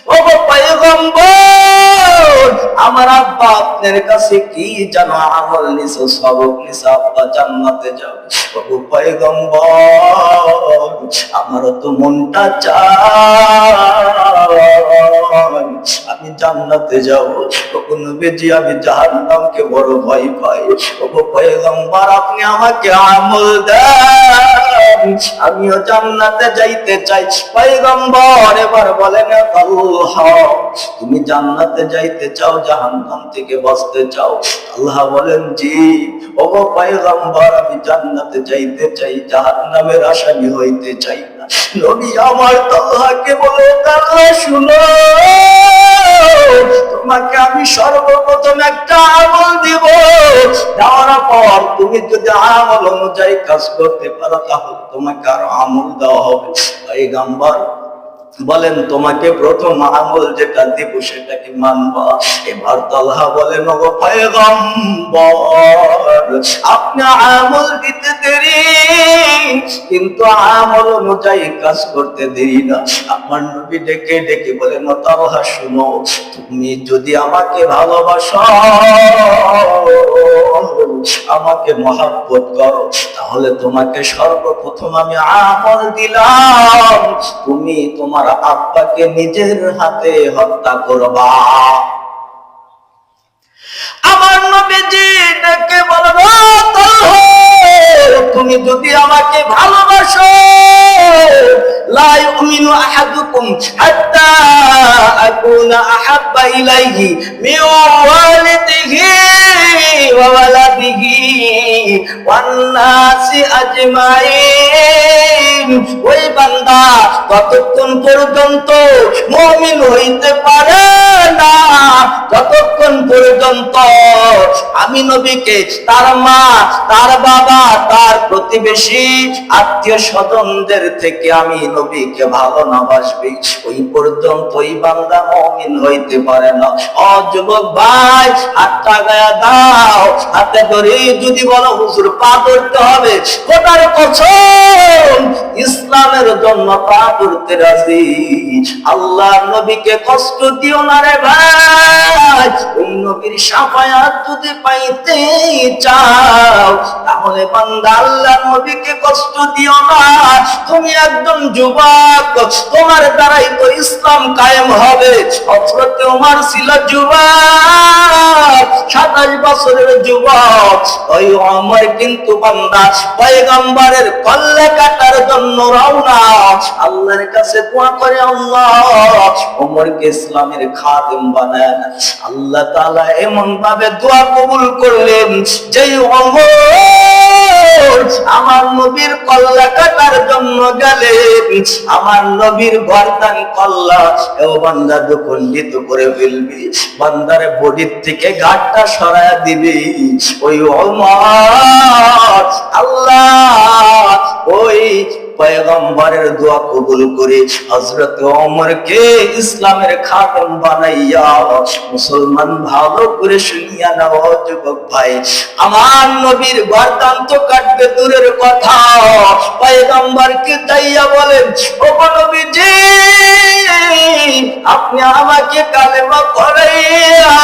ওগো পয়গম্বর, আমার আব্বা আপনার কাছে কি যেন আমল নিছো, সবক নিছো, আব্বা জান্নাতে যাবে। ওগো পয়গম্বর, আমারও তো মনটা চায় আমি জান্নাতে যাব। ওগো নবীজি, আমি জাহান্নামকে বড় ভয় পাই। ওগো পয়গম্বর, আপনি আমাকে আমল দেন, আমিও জান্নাতে যাইতে চাই। পয়গম্বর এবার বলেন, আল্লাহ, তুমি জান্নাতে যাইতে চাও, জাহান্নাম থেকে বাঁচতে চাও? আল্লাহ বলেন, জি। ওগো পয়গম্বর, আমি জান্নাতে যাইতে চাই, জাহান্নামের আসামি হইতে চাই না। নবী আমার আল্লাহকে বলে, আল্লাহ শুনো, তোমাকে আমি সর্বপ্রথম একটা আমল দিব, দেওয়ার পর তুমি যদি আমল অনুযায়ী কাজ করতে পারো তাহলে তোমাকে আরো আমল দেওয়া হবে। পয়গম্বর বলেন, তোমাকে প্রথম আমল যেটা দিব সেটা কি মানবা? এবার তালহা বলেন, ওগো পয়গম্বর, আপনি আমল দিতে দেরি কিন্তু আমল অনুযায়ী কাজ করতে দেরি না। আমার নবী ডেকে ডেকে বলেন, তালহা শুনো, তুমি যদি আমাকে ভালোবাসো, আমাকে মহব্বত করো, তাহলে তোমাকে সর্বপ্রথম আমি আমল দিলাম, তুমি তোমার আব্বাকে নিজের হাতে হত্যা করবা। আমার নবীজি ডেকে বলেন, তুমি যদি আমাকে ভালোবাসো, লা ইউমিনু আহাদুকুম হাত্তা আকুনা আহাব্বা ইলাইহি মিন ওয়ালিদিহি ওয়া ওয়ালাদিহি ওয়ান নাসি আজমাইন। ওই বান্দা ততক্ষণ পর্যন্ত মুমিন হইতে পারে না যতক্ষণ পর্যন্ত আমি নবীকে তার মা, তার বাবা, তার প্রতিবেশী, আত্মীয় স্বজনদের থেকে আমি নবীকে ভালো না বাসবি, ওই পর্যন্ত ওই বান্দা মুমিন হইতে পারে না। ও যুবক ভাই, হাতটা গায়ে দাও, হাতে ধরে যদি বলো হুজুর পা ধরতে হবে, খোদার কসম ইসলামের জন্য পা ধরতে রাজি। আল্লাহ নবীকে কষ্ট দিও না রে ভাই, ওই নবীর শাফায়াত যদি পাইতে চাও তাহলে বান্দা আল্লাহ নবীকে কষ্ট দিও না। তুমি একজন যুবক, তোমার দ্বারাই তো ইসলাম কায়েম হবে। হযরত ওমর ছিল যুবক, 27 বছরের যুবক। ওই ওমর কিন্তু বান্দা পয়গম্বরের কল্লা কাটার জন্য রওনা। আল্লাহর কাছে দোয়া করে, আল্লাহ ওমরকে ইসলামের খাদেম বানান। আল্লাহ তাআলা এমন ভাবে দোয়া কবুল করলেন যে ওমর আমার নবীর কল্লা কাটার জন্য গেলেন, আমার নবীর গর্দান কল্লা ও বান্দা দুখণ্ডিত করে ফেলবি, বান্দার বডির থেকে গাঁটটা সরায়া দিবি। ওই ওমর আল্লাহ ওই পয়গম্বরের দোয়া কবুল করে হযরত ওমরকে ইসলামের খাদেম বানাইয়া মুসলমান। ভালো করে শুনিয়া নাও যুবক ভাই, আমার নবীর গর্দান তো কাটবে দূরের কথা, পয়গম্বরকে যাইয়া বলেন, ও নবীজি, আপনি আমাকে কালেমা পড়াইয়া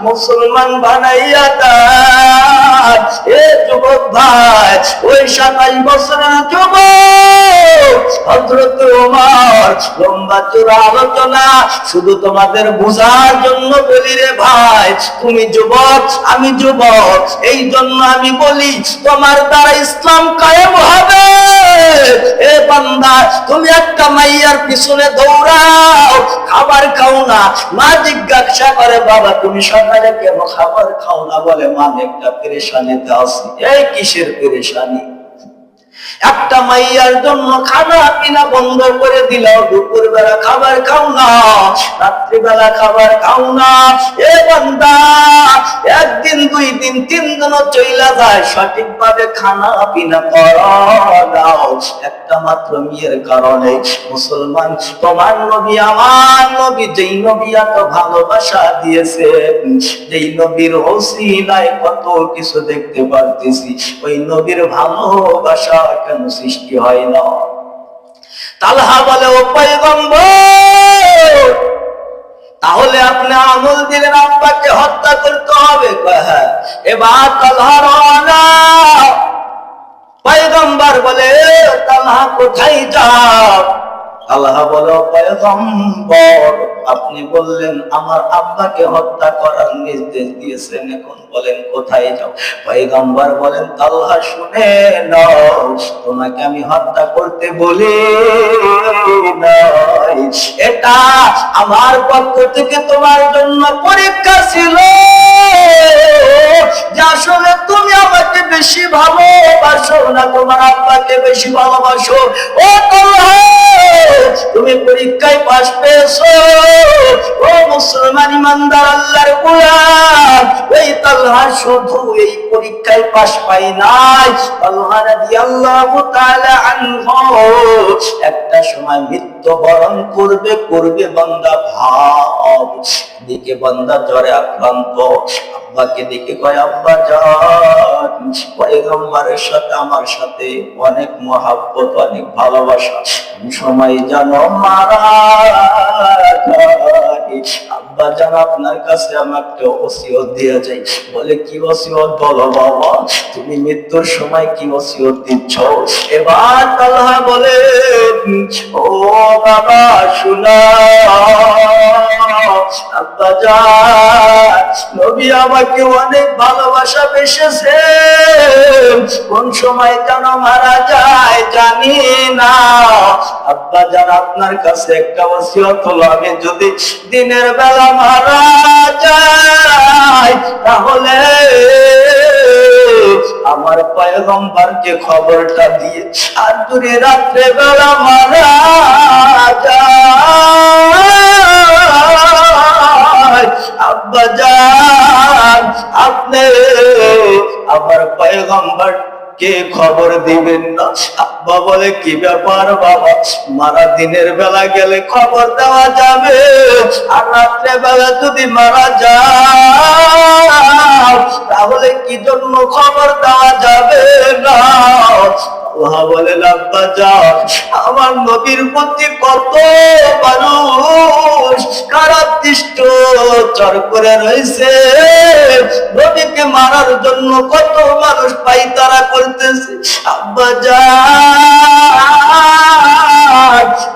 মুসলমান বানাইয়া দেন। এ যুবক ভাই, ওই 27 বছরের যুবক হযরত ওমর, লম্বা চূড়া আলোচনা শুধু তোমাদের বোঝার জন্য বলি রে ভাই। তুমি যুবক, আমি যুবক, এই জন্য আমি বলি তোমার দ্বারা ইসলাম কায়েম হবে। এ বান্দা, তুমি একটা মাইয়ার পিছনে দৌড়াও, খাবার খাও না, মা জিজ্ঞাসা করে, বাবা তুমি সকালে কেন খাবার খাও না? বলে, মা একটা পেরেশানিতে আছি। এই কিসের পেরেশানি? একটা মাইয়ার জন্য খানা পিনা বন্ধ করে দিলাও, দুপুর বেলা খাবার খাও না, রাত্রিবেলা খাবার খাও না। এ বান্দা, একদিন, 2 দিন, 3 দিনও চইলা যায়, সঠিকভাবে খানা পিনা করাও একটা মাত্র মেয়ের কারণে। মুসলমান, তোমার নবী, আমার নবী, যেই নবী এত ভালোবাসা দিয়েছেন, যেই নবীর ওসিলায় কত কিছু দেখতে পারতেছি, ওই নবীর ভালোবাসা কেন সৃষ্টি হয় না? তালহা বলে, ও পয়গম্বর, এবার তালহা রওনা। পয়গম্বর বলে, তালহা কোথায় যাও? তালহা বলো, পয়গম্বর আপনি বললেন আমার আব্বাকে হত্যা করার নির্দেশ দিয়েছেন, এখন বলেন কোথায় যাও? পয়গম্বর বলেন, তালহা শুনে নাও, তোমাকে আমি হত্যা করতে বলি নাই, এটা আমার পক্ষ থেকে তোমার জন্য পরীক্ষা ছিল যে আসলে তুমি আমাকে বেশি ভালোবাসো না তোমার আব্বাকে বেশি ভালোবাসো। ও তালহা, তুমি পরীক্ষায় পাস পেয়েছো। ও মুসলমান ইমানদার আল্লাহর গোলাম, ওই তালহা শুধু এই পরীক্ষায় পাস পাই নাই, তালহা রাদিয়াল্লাহু তাআলা আনহু একটা সময় মৃত্যুবরণ করবে। বান্দা ভাব, দিকে বান্দা জ্বরে আক্রান্ত, আব্বাকে দেখে কয়, আব্বা যান, পয়গম্বরের সাথে আমার সাথে অনেক মহাব্বত, অনেক ভালোবাসা, সময় যেন মারা যায়। আব্বা জান, আপনার কাছে আমাকে ওসিয়ত দিয়ে যাই। বলে, কি ওসিয়ত বলো বাবা, তুমি মৃত্যুর সময় কি ওসিয়ত দিচ্ছ? এবার তালহা বলে, ও বাবা শুনো, আব্বা জান, নবী আমাকে অনেক ভালোবাসা বেসেছে, কোন সময় যেন মারা যায় জানি না। আব্বা জান, আপনার কাছে একটা ওসিয়ত হলো, আমি যদি দিনের বেলা মারা যায় তাহলে আমার পয়গম্বরকে খবরটা দিয়ে, আর যদি রাত্রে বেলা মারা যায় আব্বা জান, আপনি আমার পয়গম্বর কে খবর দিবেন না? আব্বা বলে, কি ব্যাপার বাবা, মারা দিনের বেলা গেলে খবর দেওয়া যাবে, আর রাত্রে বেলা যদি মারা যায় তাহলে কি জন্য খবর দেওয়া যাবে না? আল্লাহ বলে, আব্বা যান, আমার নবীর প্রতি কত মানুষ কারাদৃষ্ট চর করে রয়েছে, নবীকে মারার জন্য কত মানুষ পাইতারা করতেছে। আব্বা যান,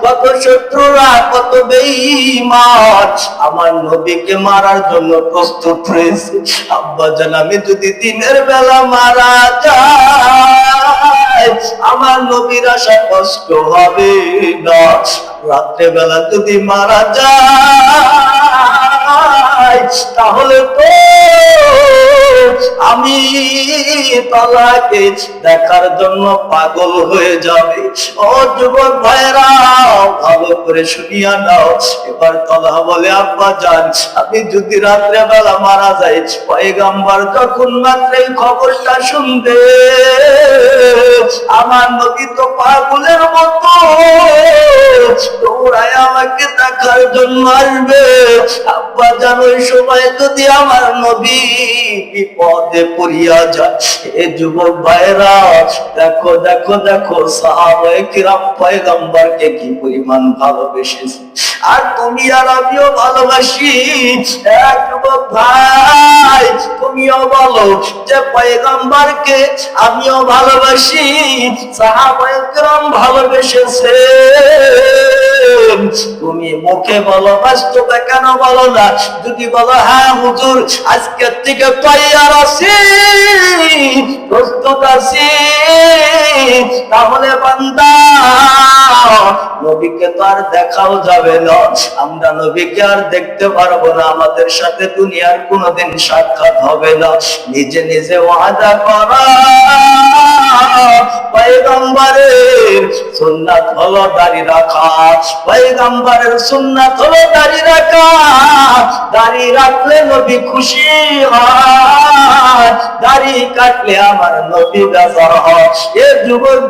কত শত্রুরা, কত বেঈমান আমার নবীকে মারার জন্য প্রস্তুত রয়েছে। আব্বা জান, আমি যদি দিনের বেলা মারা যায় আমার নবীর আশা কষ্ট হবে না, রাত্রে বেলা যদি মারা যায় তাহলে তো আমি তালহাকে দেখার জন্য পাগল হয়ে যাবে। ও যুবক ভাইরা, ভালো করে শুনিয়া নাও। এবার তালহা বলে, আব্বা জান, আমি যদি রাত্রে বেলা মারা যাই, পয়গম্বর যখন মাত্র এই খবরটা শুনবে আমার নবী তো পাগলের মতো দৌড়ায় আমাকে দেখার জন্য আসবে। আব্বা জান, ওই সময় যদি আমার নবী বিপদে পড়িয়া যায়। এ যুবক ভাইরা, দেখো দেখো দেখো, সাহাবায়ে কিরাম পয়গম্বরকে কি পরিমাণ ভালোবেসেছে, আর তুমি আর আমিও ভালোবাসি। এক যুবক ভাই, তুমিও বলো যে পয়গম্বরকে আমিও ভালোবাসি, সাহাবায়ে কিরাম ভালোবেসেছে। তুমি মুখে বলো, বাস্তবে কেন বলো না? যদি বলো হ্যাঁ হুজুর, আজকের থেকে তৈয়ার আছি, প্রস্তুত আছি, তাহলে বান্দা নবীকে তো আর দেখাও যাবে না, আমরা নবীকে আর দেখতে পারবো না, আমাদের সাথে দুনিয়ার কোনোদিন সাক্ষাৎ হবে না। নিজে নিজে ওয়াদা করা, পয়গম্বরের সুন্নাত হলো দাড়ি রাখা, পয়গম্বরের সুন্নাত হলো দাড়ি রাখা। দাড়ি রাখলে নবী খুশি হয়, দাড়ি কাটলে আমার নবী বেজার হয়। এ যুবক